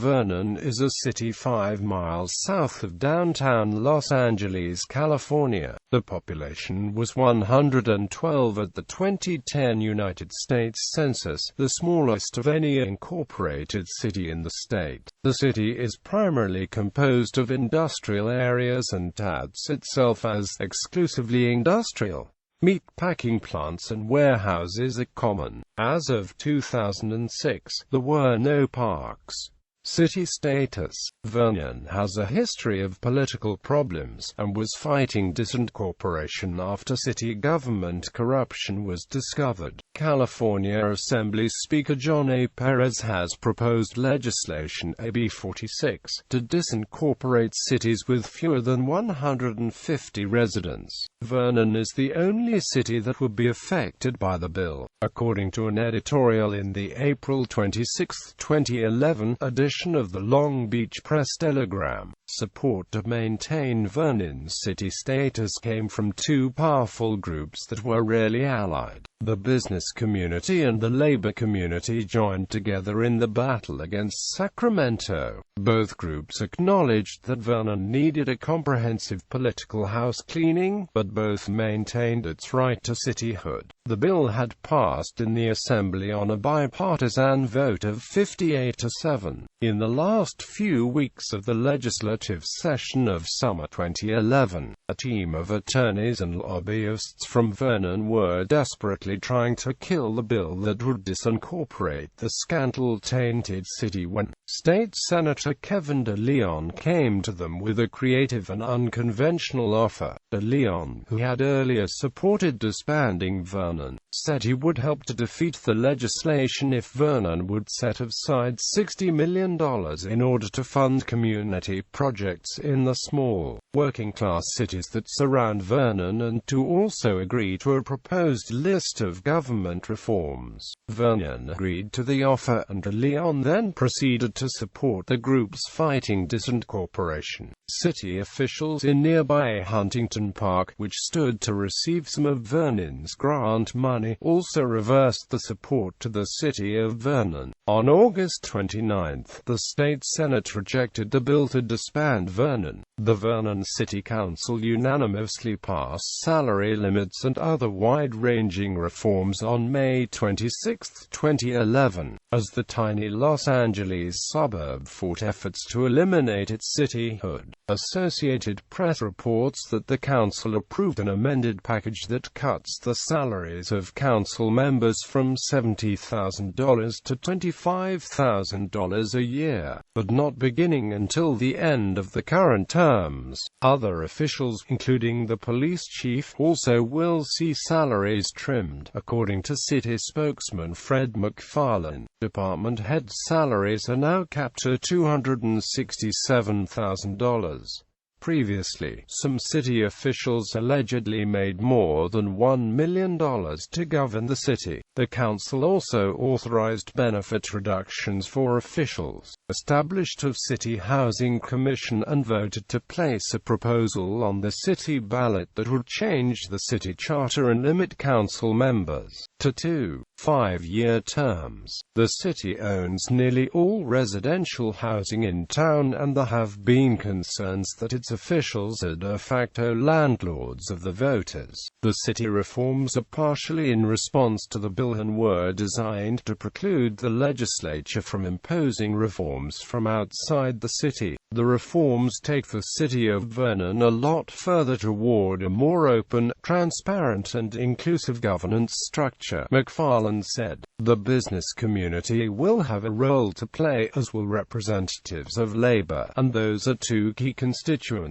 Vernon is a city 5 miles south of downtown Los Angeles, California. The population was 112 at the 2010 United States Census, the smallest of any incorporated city in the state. The city is primarily composed of industrial areas and touts itself as exclusively industrial. Meatpacking plants and warehouses are common. As of 2006, there were no parks. City status: Vernon has a history of political problems, and was fighting disincorporation after city government corruption was discovered. California Assembly Speaker John A. Perez has proposed legislation AB 46 to disincorporate cities with fewer than 150 residents. Vernon is the only city that would be affected by the bill, according to an editorial in the April 26, 2011 edition of the Long Beach Press-Telegram. Support to maintain Vernon's city status came from two powerful groups that were rarely allied. The business community and the labor community joined together in the battle against Sacramento. Both groups acknowledged that Vernon needed a comprehensive political house cleaning, but both maintained its right to cityhood. The bill had passed in the Assembly on a bipartisan vote of 58-7. In the last few weeks of the legislative session of summer 2011, a team of attorneys and lobbyists from Vernon were desperately trying to kill the bill that would disincorporate the scandal-tainted city when State Senator Kevin De Leon came to them with a creative and unconventional offer. De Leon, who had earlier supported disbanding Vernon, said he would help to defeat the legislation if Vernon would set aside $60 million in order to fund community projects in the small, working-class cities that surround Vernon, and to also agree to a proposed list of government reforms. Vernon agreed to the offer, and De Leon then proceeded to support the groups fighting disincorporation. City officials in nearby Huntington Park, which stood to receive some of Vernon's grant money, also reversed the support to the city of Vernon. On August 29, the state Senate rejected the bill to disband Vernon. The Vernon City Council unanimously passed salary limits and other wide-ranging reforms on May 26, 2011, as the tiny Los Angeles suburb fought efforts to eliminate its cityhood. Associated Press reports that the council approved an amended package that cuts the salaries of council members from $70,000 to $25,000 a year, but not beginning until the end of the current terms. Other officials, including the police chief, also will see salaries trimmed, according to city spokesman Fred McFarlane. Department head salaries are now capped at $267,000. Previously, some city officials allegedly made more than $1 million to govern the city. The council also authorized benefit reductions for officials, established a city housing commission, and voted to place a proposal on the city ballot that would change the city charter and limit council members to 2 5-year terms. The city owns nearly all residential housing in town, and there have been concerns that its officials are de facto landlords of the voters. The city reforms are partially in response to the bill and were designed to preclude the legislature from imposing reforms from outside the city. The reforms take the city of Vernon a lot further toward a more open, transparent and inclusive governance structure, McFarlane said. The business community will have a role to play, as will representatives of labor, and those are two key constituencies.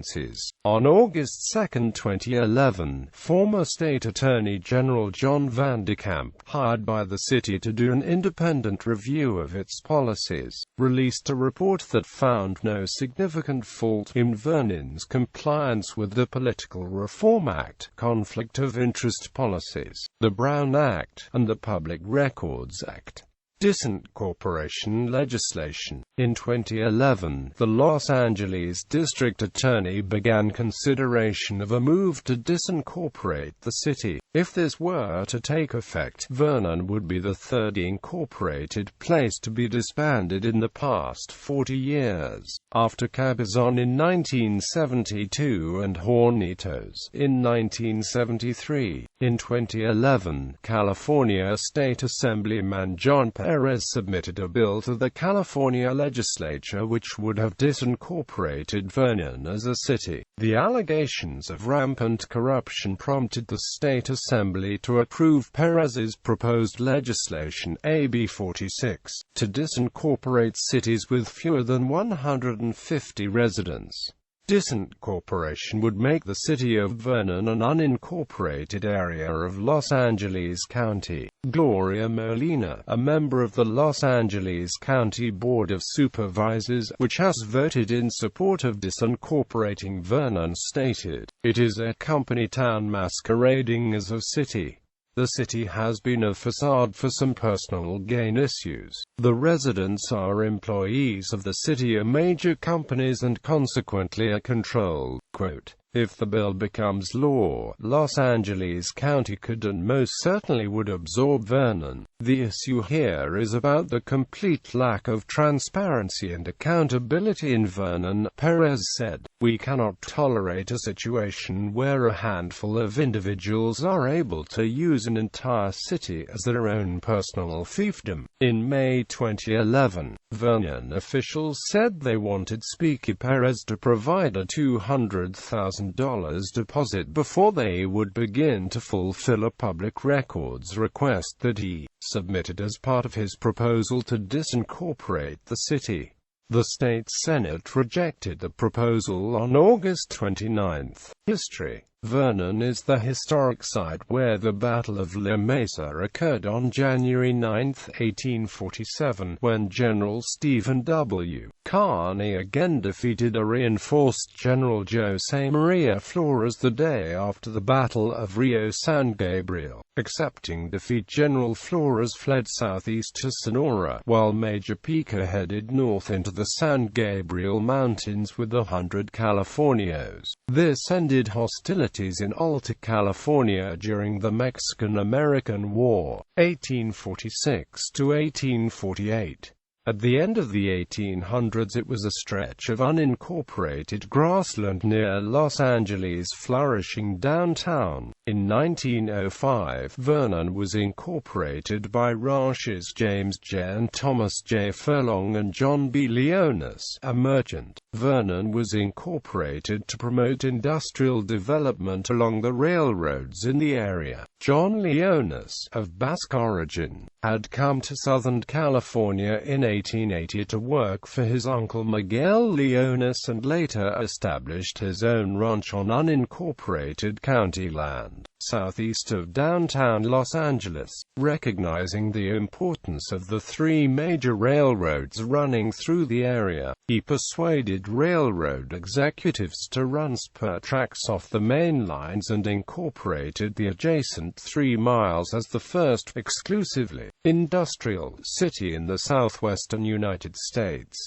On August 2, 2011, former State Attorney General John Van de Kamp, hired by the city to do an independent review of its policies, released a report that found no significant fault in Vernon's compliance with the Political Reform Act, Conflict of Interest policies, the Brown Act, and the Public Records Act. Disincorporation legislation. In 2011, the Los Angeles District Attorney began consideration of a move to disincorporate the city. If this were to take effect, Vernon would be the third incorporated place to be disbanded in the past 40 years, after Cabazon in 1972 and Hornitos in 1973. In 2011, California State Assemblyman John Perez submitted a bill to the California legislature which would have disincorporated Vernon as a city. The allegations of rampant corruption prompted the state assembly to approve Perez's proposed legislation, AB 46, to disincorporate cities with fewer than 150 residents. Disincorporation would make the city of Vernon an unincorporated area of Los Angeles County. Gloria Molina, a member of the Los Angeles County Board of Supervisors, which has voted in support of disincorporating Vernon, stated, "It is a company town masquerading as a city. The city has been a facade for some personal gain issues. The residents are employees of the city or major companies and consequently are controlled." Quote, "If the bill becomes law, Los Angeles County could and most certainly would absorb Vernon. The issue here is about the complete lack of transparency and accountability in Vernon," Perez said. "We cannot tolerate a situation where a handful of individuals are able to use an entire city as their own personal fiefdom." In May 2011, Vernon officials said they wanted Speaker Perez to provide a $200,000 deposit before they would begin to fulfill a public records request that he submitted as part of his proposal to disincorporate the city. The state Senate rejected the proposal on August 29. History. Vernon is the historic site where the Battle of La Mesa occurred on January 9, 1847, when General Stephen W. Kearny again defeated a reinforced General José María Flores the day after the Battle of Rio San Gabriel. Accepting defeat, General Flores fled southeast to Sonora, while Major Pico headed north into the San Gabriel Mountains with 100 Californios. This ended hostilities in Alta California during the Mexican-American War, 1846 to 1848. At the end of the 1800s it was a stretch of unincorporated grassland near Los Angeles' flourishing downtown. In 1905, Vernon was incorporated by ranchers James J. and Thomas J. Furlong and John B. Leonis, a merchant. Vernon was incorporated to promote industrial development along the railroads in the area. John Leonis, of Basque origin, had come to Southern California in 1880 to work for his uncle Miguel Leonis and later established his own ranch on unincorporated county land, southeast of downtown Los Angeles. Recognizing the importance of the three major railroads running through the area, he persuaded railroad executives to run spur tracks off the main lines and incorporated the adjacent 3 miles as the first exclusively industrial city in the southwestern United States.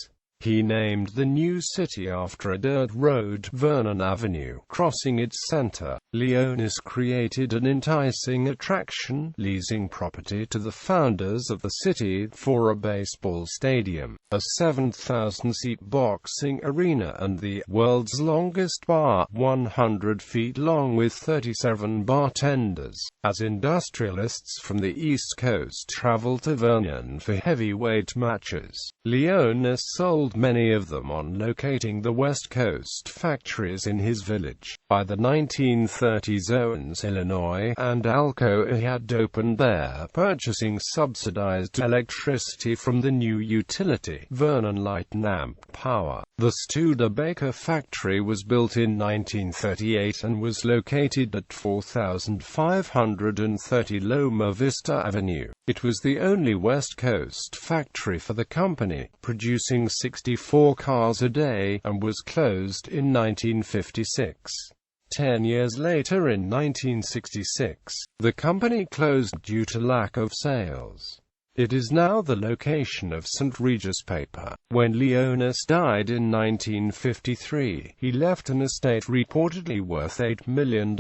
He named the new city after a dirt road, Vernon Avenue, crossing its center. Leonis created an enticing attraction, leasing property to the founders of the city for a baseball stadium, a 7,000-seat boxing arena and the world's longest bar, 100 feet long with 37 bartenders. As industrialists from the East Coast traveled to Vernon for heavyweight matches, Leonis sold many of them on locating the West Coast factories in his village. By the 1930s, Owens, Illinois, and Alco had opened there, purchasing subsidized electricity from the new utility, Vernon Light and Amp Power. The Studebaker factory was built in 1938 and was located at 4530 Loma Vista Avenue. It was the only West Coast factory for the company, producing 64 cars a day, and was closed in 1956. 10 years later, in 1966, the company closed due to lack of sales. It is now the location of St. Regis Paper. When Leonis died in 1953, he left an estate reportedly worth $8 million,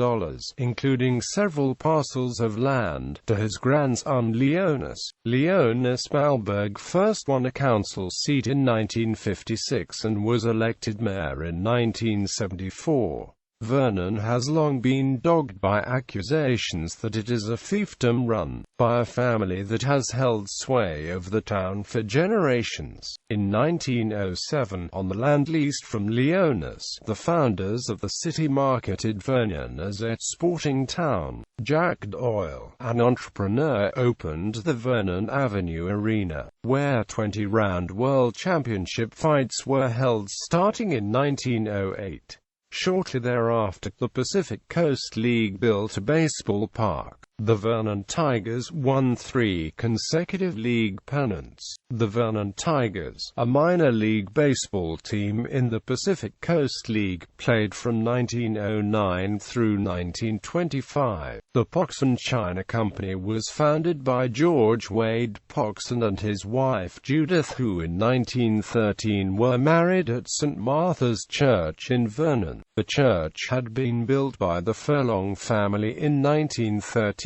including several parcels of land, to his grandson Leonis. Leonis Malberg first won a council seat in 1956 and was elected mayor in 1974. Vernon has long been dogged by accusations that it is a fiefdom run by a family that has held sway over the town for generations. In 1907, on the land leased from Leonis, the founders of the city marketed Vernon as a sporting town. Jack Doyle, an entrepreneur, opened the Vernon Avenue Arena, where 20-round World Championship fights were held starting in 1908. Shortly thereafter, the Pacific Coast League built a baseball park. The Vernon Tigers won 3 consecutive league pennants. The Vernon Tigers, a minor league baseball team in the Pacific Coast League, played from 1909 through 1925. The Poxon China Company was founded by George Wade Poxon and his wife Judith, who in 1913 were married at St. Martha's Church in Vernon. The church had been built by the Furlong family in 1913.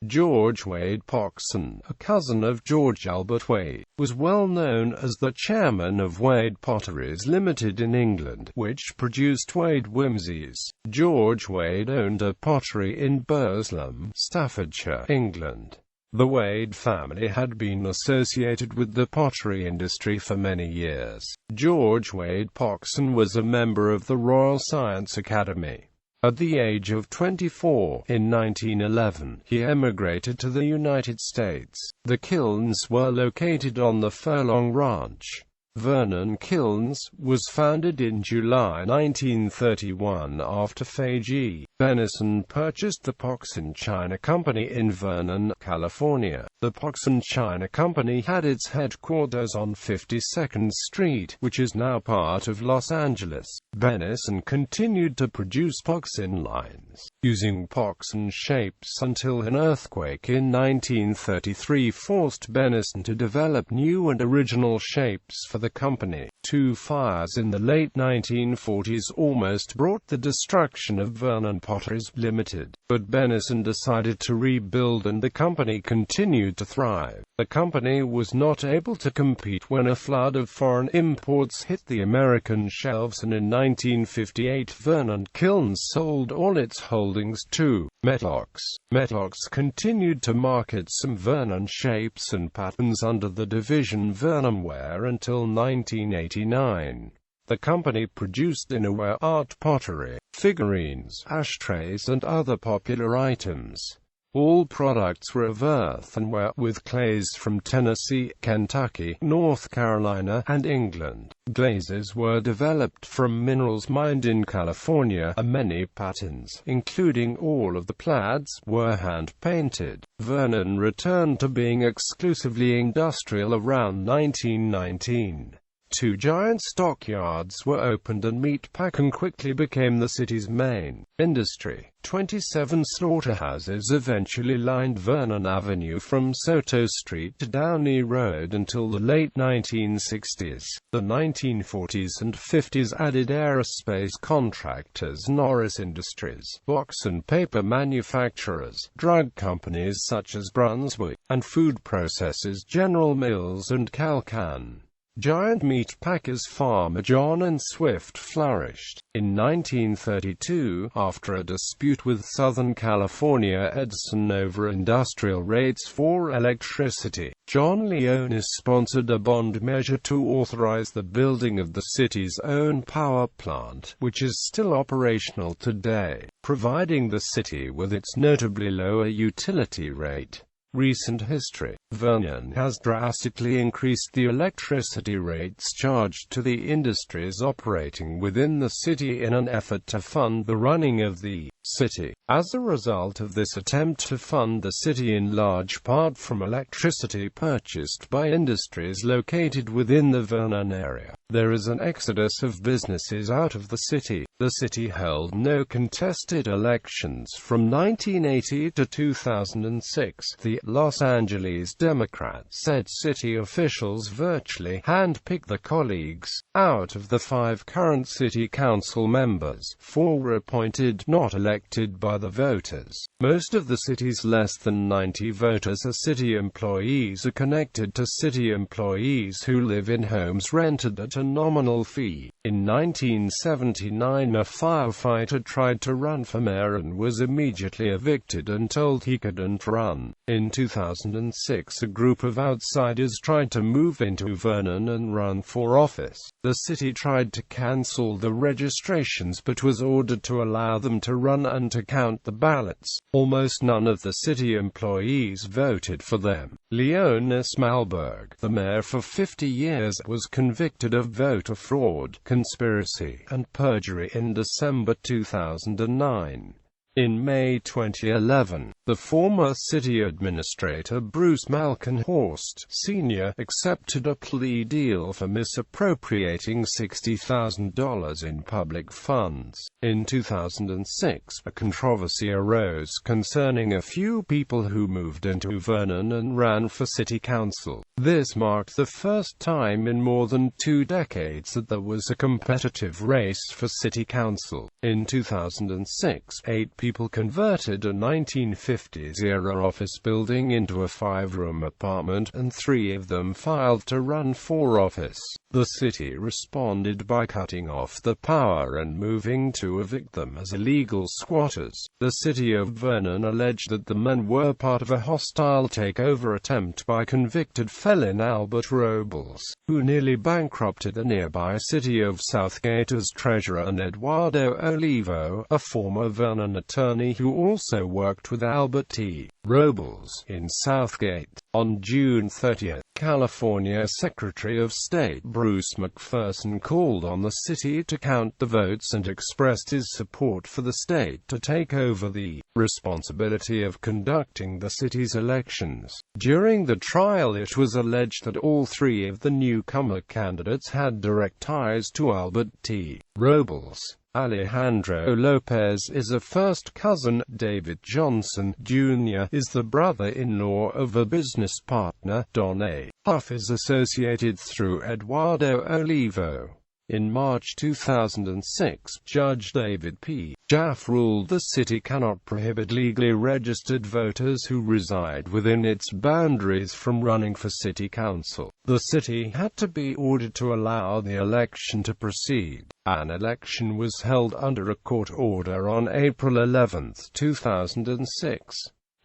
George Wade Poxon, a cousin of George Albert Wade, was well known as the chairman of Wade Potteries Limited in England, which produced Wade Whimsies. George Wade owned a pottery in Burslem, Staffordshire, England. The Wade family had been associated with the pottery industry for many years. George Wade Poxon was a member of the Royal Science Academy. At the age of 24, in 1911, he emigrated to the United States. The kilns were located on the Furlong Ranch. Vernon Kilns was founded in July 1931 after Fay G. Benison purchased the Poxon China Company in Vernon, California. The Poxon China Company had its headquarters on 52nd Street, which is now part of Los Angeles. Benison continued to produce Poxon lines, using Poxon shapes until an earthquake in 1933 forced Benison to develop new and original shapes for the company. 2 fires in the late 1940s almost brought the destruction of Vernon Potteries Limited, but Benison decided to rebuild and the company continued to thrive. The company was not able to compete when a flood of foreign imports hit the American shelves, and in 1958 Vernon Kilns sold all its holdings to Meatpacking. Meatpacking continued to market some Vernon shapes and patterns under the division Vernonware until 1989. The company produced dinnerware, art pottery, figurines, ashtrays and other popular items. All products were of earthenware, with clays from Tennessee, Kentucky, North Carolina, and England. Glazes were developed from minerals mined in California, and many patterns, including all of the plaids, were hand-painted. Vernon returned to being exclusively industrial around 1919. 2 giant stockyards were opened and meatpacking quickly became the city's main industry. 27 slaughterhouses eventually lined Vernon Avenue from Soto Street to Downey Road until the late 1960s. The 1940s and 50s added aerospace contractors, Norris Industries, box and paper manufacturers, drug companies such as Brunswick, and food processors General Mills and Calcan. Giant meat packers farmer John and Swift flourished. In 1932, after a dispute with Southern California Edison over industrial rates for electricity, John Leonis sponsored a bond measure to authorize the building of the city's own power plant, which is still operational today, providing the city with its notably lower utility rate. Recent history. Vernon has drastically increased the electricity rates charged to the industries operating within the city in an effort to fund the running of the city. As a result of this attempt to fund the city in large part from electricity purchased by industries located within the Vernon area, there is an exodus of businesses out of the city. The city held no contested elections from 1980 to 2006. The Los Angeles Democrats said city officials virtually handpicked the colleagues. Out of the 5 current city council members, 4 were appointed, not elected by the voters. Most of the city's less than 90 voters are city employees or connected to city employees who live in homes rented at a nominal fee. In 1979, a firefighter tried to run for mayor and was immediately evicted and told he couldn't run. In 2006, a group of outsiders tried to move into Vernon and run for office. The city tried to cancel the registrations but was ordered to allow them to run and to count the ballots. Almost none of the city employees voted for them. Leon Smalberg, the mayor for 50 years, was convicted of voter fraud, conspiracy, and perjury in December 2009. In May 2011, the former city administrator Bruce Malkinhorst, Sr., accepted a plea deal for misappropriating $60,000 in public funds. In 2006, a controversy arose concerning a few people who moved into Vernon and ran for city council. This marked the first time in more than 2 decades that there was a competitive race for city council. In 2006, 8 people converted a 1950s-era office building into a 5-room apartment, and 3 of them filed to run for office. The city responded by cutting off the power and moving to evict them as illegal squatters. The city of Vernon alleged that the men were part of a hostile takeover attempt by convicted felon Albert Robles, who nearly bankrupted the nearby city of Southgate as treasurer, and Eduardo Olivo, a former Vernon attorney who also worked with Albert T. Robles in Southgate. On June 30, California Secretary of State Bruce McPherson called on the city to count the votes and expressed his support for the state to take over the responsibility of conducting the city's elections. During the trial, it was alleged that all 3 of the newcomer candidates had direct ties to Albert T. Robles. Alejandro Lopez is a first cousin. David Johnson, Jr. is the brother-in-law of a business partner. Don A. Huff is associated through Eduardo Olivo. In March 2006, Judge David P. Jaffe ruled the city cannot prohibit legally registered voters who reside within its boundaries from running for city council. The city had to be ordered to allow the election to proceed. An election was held under a court order on April 11, 2006.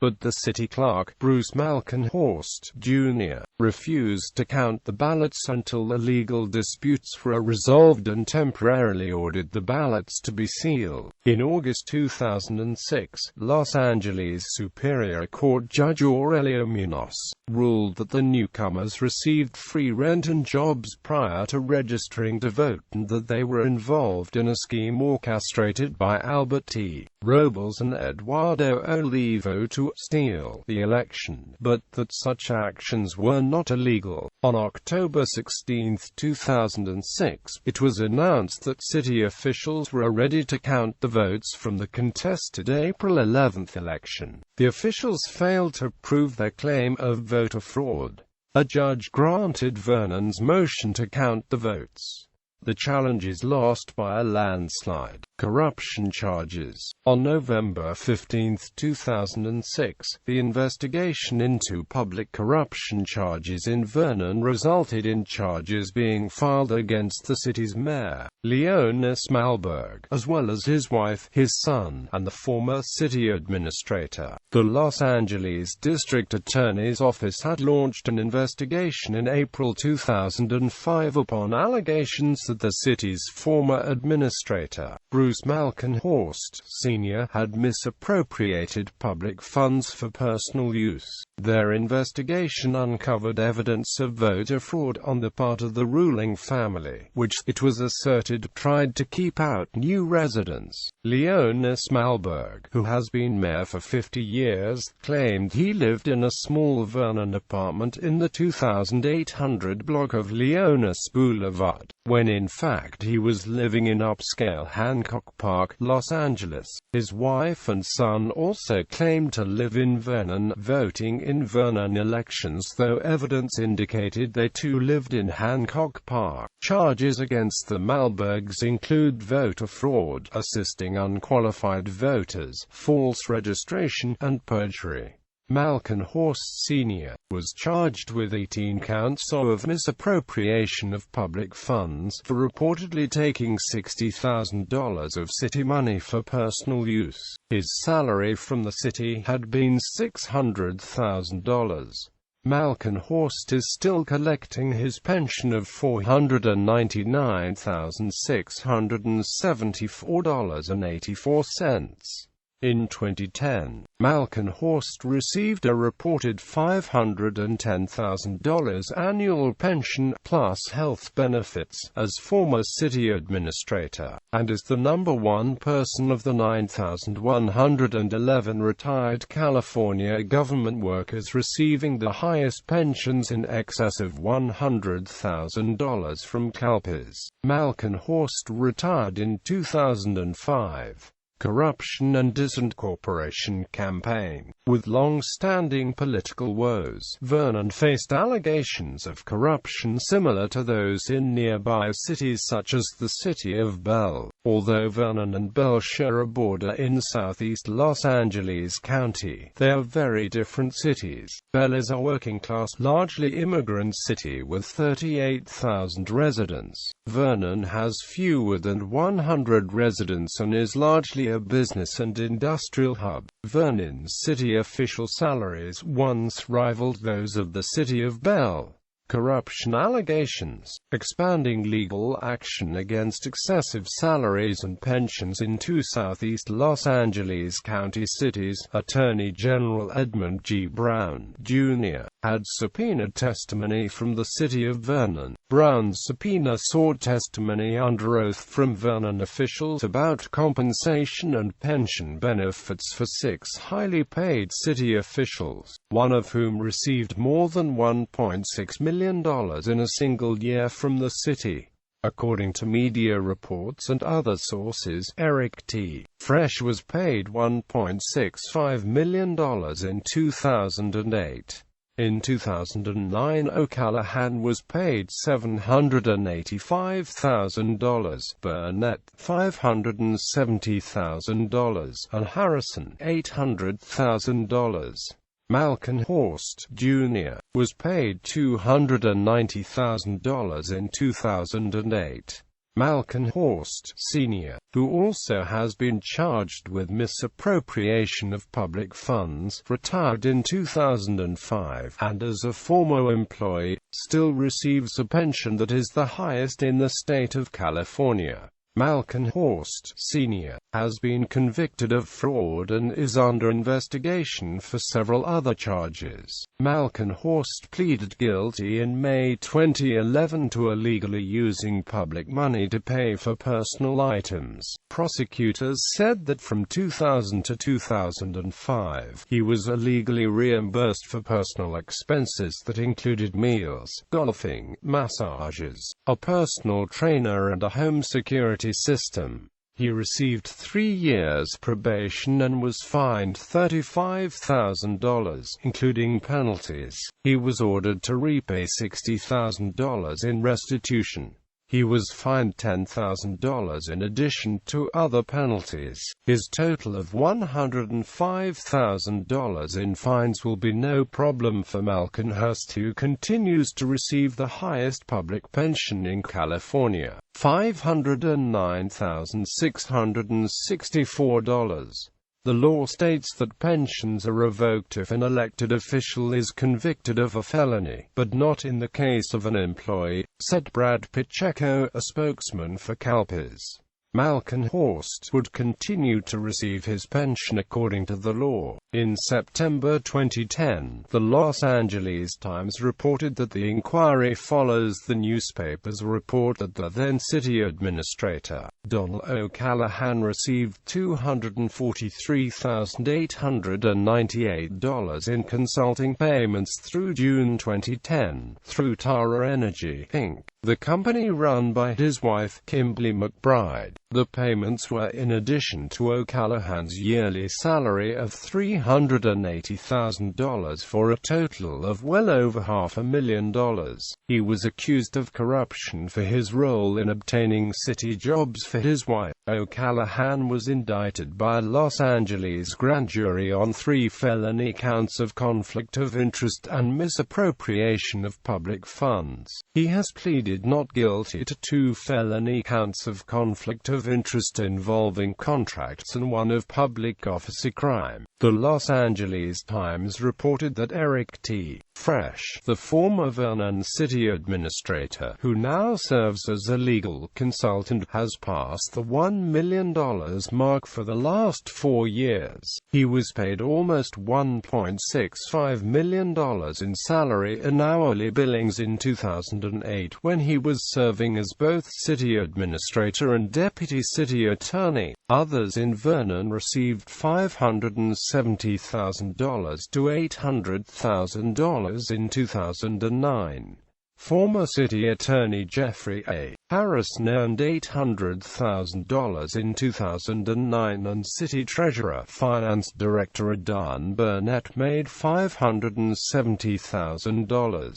But the city clerk, Bruce Malkinhorst, Jr., refused to count the ballots until the legal disputes were resolved and temporarily ordered the ballots to be sealed. In August 2006, Los Angeles Superior Court Judge Aurelio Munoz ruled that the newcomers received free rent and jobs prior to registering to vote, and that they were involved in a scheme orchestrated by Albert T. Robles and Eduardo Olivo to steal the election, but that such actions were not illegal. On October 16, 2006, it was announced that city officials were ready to count the votes from the contested April 11 election. The officials failed to prove their claim of voter fraud. A judge granted Vernon's motion to count the votes. The challenge is lost by a landslide. Corruption charges. On November 15, 2006, the investigation into public corruption charges in Vernon resulted in charges being filed against the city's mayor, Leon Smalberg, as well as his wife, his son, and the former city administrator. The Los Angeles District Attorney's Office had launched an investigation in April 2005 upon allegations that the city's former administrator, Bruce Malkinhorst, Sr., had misappropriated public funds for personal use. Their investigation uncovered evidence of voter fraud on the part of the ruling family, which, it was asserted, tried to keep out new residents. Leonis Malberg, who has been mayor for 50 years, claimed he lived in a small Vernon apartment in the 2800 block of Leonis Boulevard, when in fact he was living in upscale Hancock Park, Los Angeles. His wife and son also claimed to live in Vernon, voting in Vernon elections, though evidence indicated they too lived in Hancock Park. Charges against the Malbergs include voter fraud, assisting unqualified voters, false registration, and perjury. Malkinhorst Sr. was charged with 18 counts of misappropriation of public funds, for reportedly taking $60,000 of city money for personal use. His salary from the city had been $600,000. Malkinhorst is still collecting his pension of $499,674.84. In 2010, Malkinhorst received a reported $510,000 annual pension, plus health benefits, as former city administrator, and is the #1 person of the 9,111 retired California government workers receiving the highest pensions in excess of $100,000 from CalPERS. Malkinhorst retired in 2005. Corruption and Disincorporation campaign. With long-standing political woes, Vernon faced allegations of corruption similar to those in nearby cities such as the city of Bell. Although Vernon and Bell share a border in southeast Los Angeles County, they are very different cities. Bell is a working-class, largely immigrant city with 38,000 residents. Vernon has fewer than 100 residents and is largely a business and industrial hub. Vernon's city official salaries once rivaled those of the city of Bell. Corruption allegations, expanding legal action against excessive salaries and pensions in two southeast Los Angeles County cities. Attorney General Edmund G. Brown, Jr., had subpoenaed testimony from the city of Vernon. Brown's subpoena sought testimony under oath from Vernon officials about compensation and pension benefits for 6 highly paid city officials, one of whom received more than $1.6 million in a single year from the city. According to media reports and other sources, Eric T. Fresh was paid $1.65 million in 2008. In 2009, O'Callaghan was paid $785,000, Burnett $570,000, and Harrison $800,000. Malkinhorst, Jr., was paid $290,000 in 2008. Malkinhorst, Sr., who also has been charged with misappropriation of public funds, retired in 2005, and as a former employee, still receives a pension that is the highest in the state of California. Malkinhorst, Sr., has been convicted of fraud and is under investigation for several other charges. Malkinhorst pleaded guilty in May 2011 to illegally using public money to pay for personal items. Prosecutors said that from 2000 to 2005, he was illegally reimbursed for personal expenses that included meals, golfing, massages, a personal trainer and a home security system. He received 3 years probation and was fined $35,000, including penalties. He was ordered to repay $60,000 in restitution. He was fined $10,000 in addition to other penalties. His total of $105,000 in fines will be no problem for Malkinhorst, who continues to receive the highest public pension in California, $509,664. The law states that pensions are revoked if an elected official is convicted of a felony, but not in the case of an employee, said Brad Pacheco, a spokesman for CalPERS. Malkenhorst would continue to receive his pension according to the law. In September 2010, the Los Angeles Times reported that the inquiry follows the newspaper's report that the then city administrator, Donald O'Callaghan, received $243,898 in consulting payments through June 2010, through Tara Energy, Inc., the company run by his wife, Kimberly McBride. The payments were in addition to O'Callaghan's yearly salary of $380,000 for a total of well over $500,000. He was accused of corruption for his role in obtaining city jobs for his wife. O'Callaghan was indicted by a Los Angeles grand jury on 3 felony counts of conflict of interest and misappropriation of public funds. He has pleaded not guilty to 2 felony counts of conflict of interest involving contracts and 1 of public officer crime. The Los Angeles Times reported that Eric T. Fresh, the former Vernon city administrator, who now serves as a legal consultant, has passed the $1 million mark for the last 4 years. He was paid almost $1.65 million in salary and hourly billings in 2008 when he was serving as both city administrator and deputy city attorney. Others in Vernon received $570,000 to $800,000 in 2009. Former city attorney Jeffrey A. Harrison earned $800,000 in 2009 and city treasurer finance director Adan Burnett made $570,000.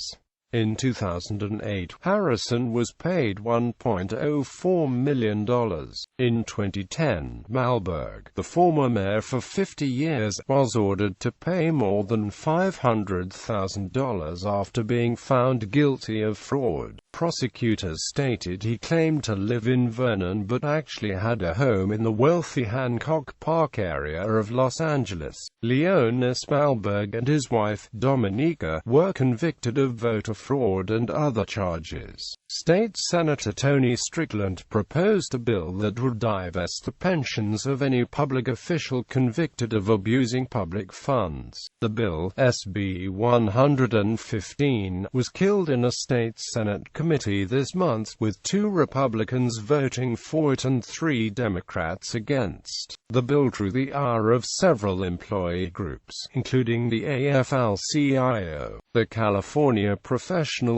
In 2008, Harrison was paid $1.04 million. In 2010, Malberg, the former mayor for 50 years, was ordered to pay more than $500,000 after being found guilty of fraud. Prosecutors stated he claimed to live in Vernon but actually had a home in the wealthy Hancock Park area of Los Angeles. Leonis Malberg and his wife, Dominica, were convicted of voter fraud and other charges. State Senator Tony Strickland proposed a bill that would divest the pensions of any public official convicted of abusing public funds. The bill, SB 115, was killed in a state Senate committee this month, with 2 Republicans voting for it and 3 Democrats against. The bill drew the ire of several employee groups, including the AFL-CIO, the California Professional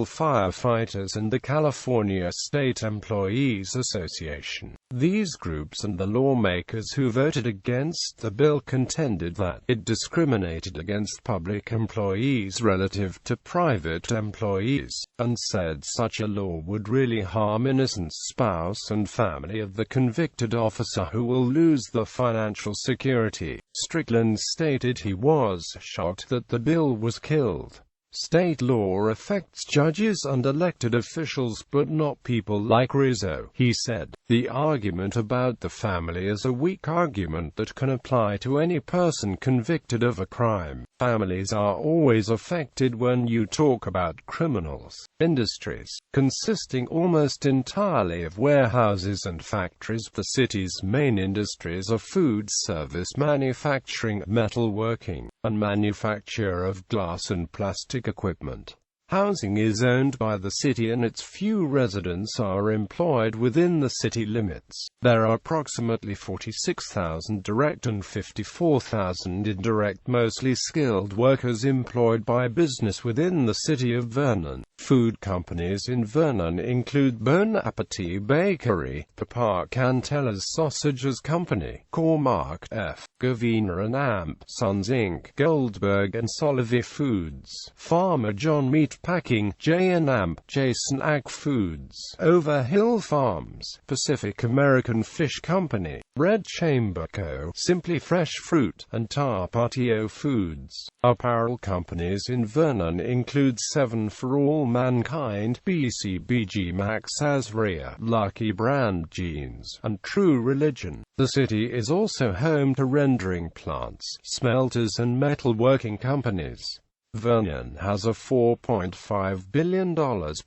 Firefighters and the California State Employees Association. These groups and the lawmakers who voted against the bill contended that it discriminated against public employees relative to private employees, and said such a law would really harm innocent spouse and family of the convicted officer who will lose the financial security. Strickland stated he was shocked that the bill was killed. State law affects judges and elected officials but not people like Rizzo, he said. The argument about the family is a weak argument that can apply to any person convicted of a crime. Families are always affected when you talk about criminals. Industries, consisting almost entirely of warehouses and factories. The city's main industries are food service, manufacturing, metalworking, and manufacture of glass and plastic equipment. Housing is owned by the city and its few residents are employed within the city limits. There are approximately 46,000 direct and 54,000 indirect, mostly skilled workers employed by business within the city of Vernon. Food companies in Vernon include Bon Appetit Bakery, Papa Cantella's Sausages Company, Cormac F. Gavina and Amp Sons Inc., Goldberg and Solivi Foods, Farmer John Meat Meatpacking, J&M, Jason Ag Foods, Overhill Farms, Pacific American Fish Company, Red Chamber Co., Simply Fresh Fruit, and Tapatio Foods. Apparel companies in Vernon include 7 for All Mankind, BCBG Max Azria, Lucky Brand Jeans, and True Religion. The city is also home to rendering plants, smelters and metalworking companies. Vernon has a $4.5 billion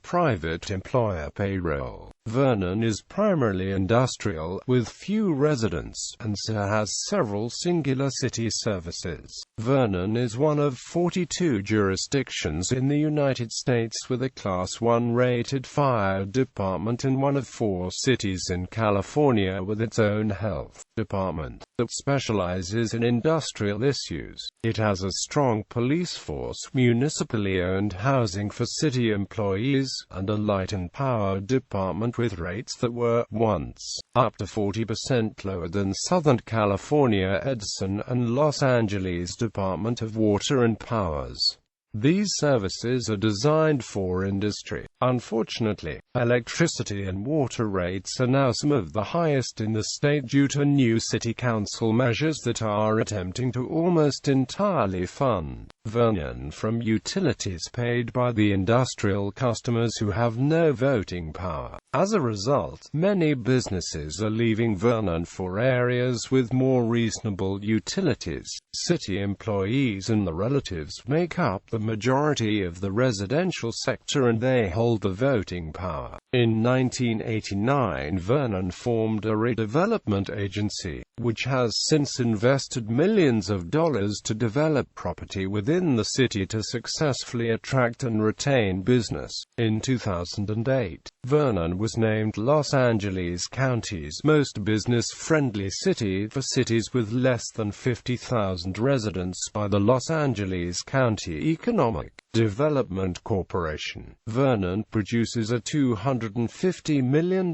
private employer payroll. Vernon is primarily industrial, with few residents, and so has several singular city services. Vernon is one of 42 jurisdictions in the United States with a Class 1 rated fire department and one of 4 cities in California with its own health department that specializes in industrial issues. It has a strong police force, municipally owned housing for city employees, and a light and power department with rates that were, once, up to 40% lower than Southern California Edison and Los Angeles Department of Water and Powers. These services are designed for industry. Unfortunately, electricity and water rates are now some of the highest in the state due to new city council measures that are attempting to almost entirely fund Vernon from utilities paid by the industrial customers who have no voting power. As a result, many businesses are leaving Vernon for areas with more reasonable utilities. City employees and their relatives make up the majority of the residential sector and they hold the voting power. In 1989, Vernon formed a redevelopment agency, which has since invested millions of dollars to develop property within the city to successfully attract and retain business. In 2008, Vernon was named Los Angeles County's most business-friendly city for cities with less than 50,000 residents by the Los Angeles County Economic Development Corporation. Vernon produces a $250 million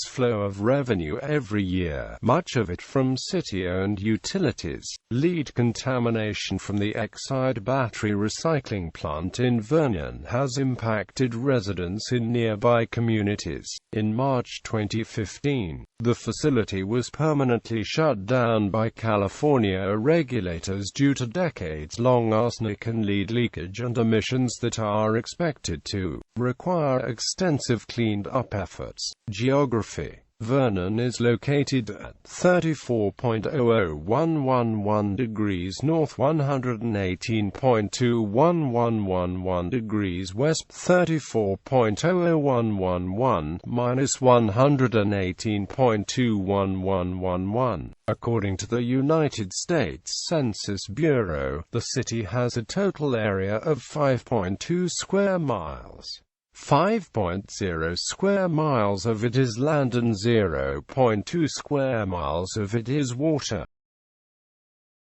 flow of revenue every year, much of it from city-owned utilities. Lead contamination from the Exide battery recycling plant in Vernon has impacted residents in nearby communities. In March 2015, the facility was permanently shut down by California regulators due to decades-long arsenic and lead leakage and emissions that are expected to require extensive cleaned-up efforts. Geography. Vernon is located at 34.00111 degrees north, 118.21111 degrees west, 34.00111 minus 118.21111. According to the United States Census Bureau, the city has a total area of 5.2 square miles. 5.0 square miles of it is land and 0.2 square miles of it is water.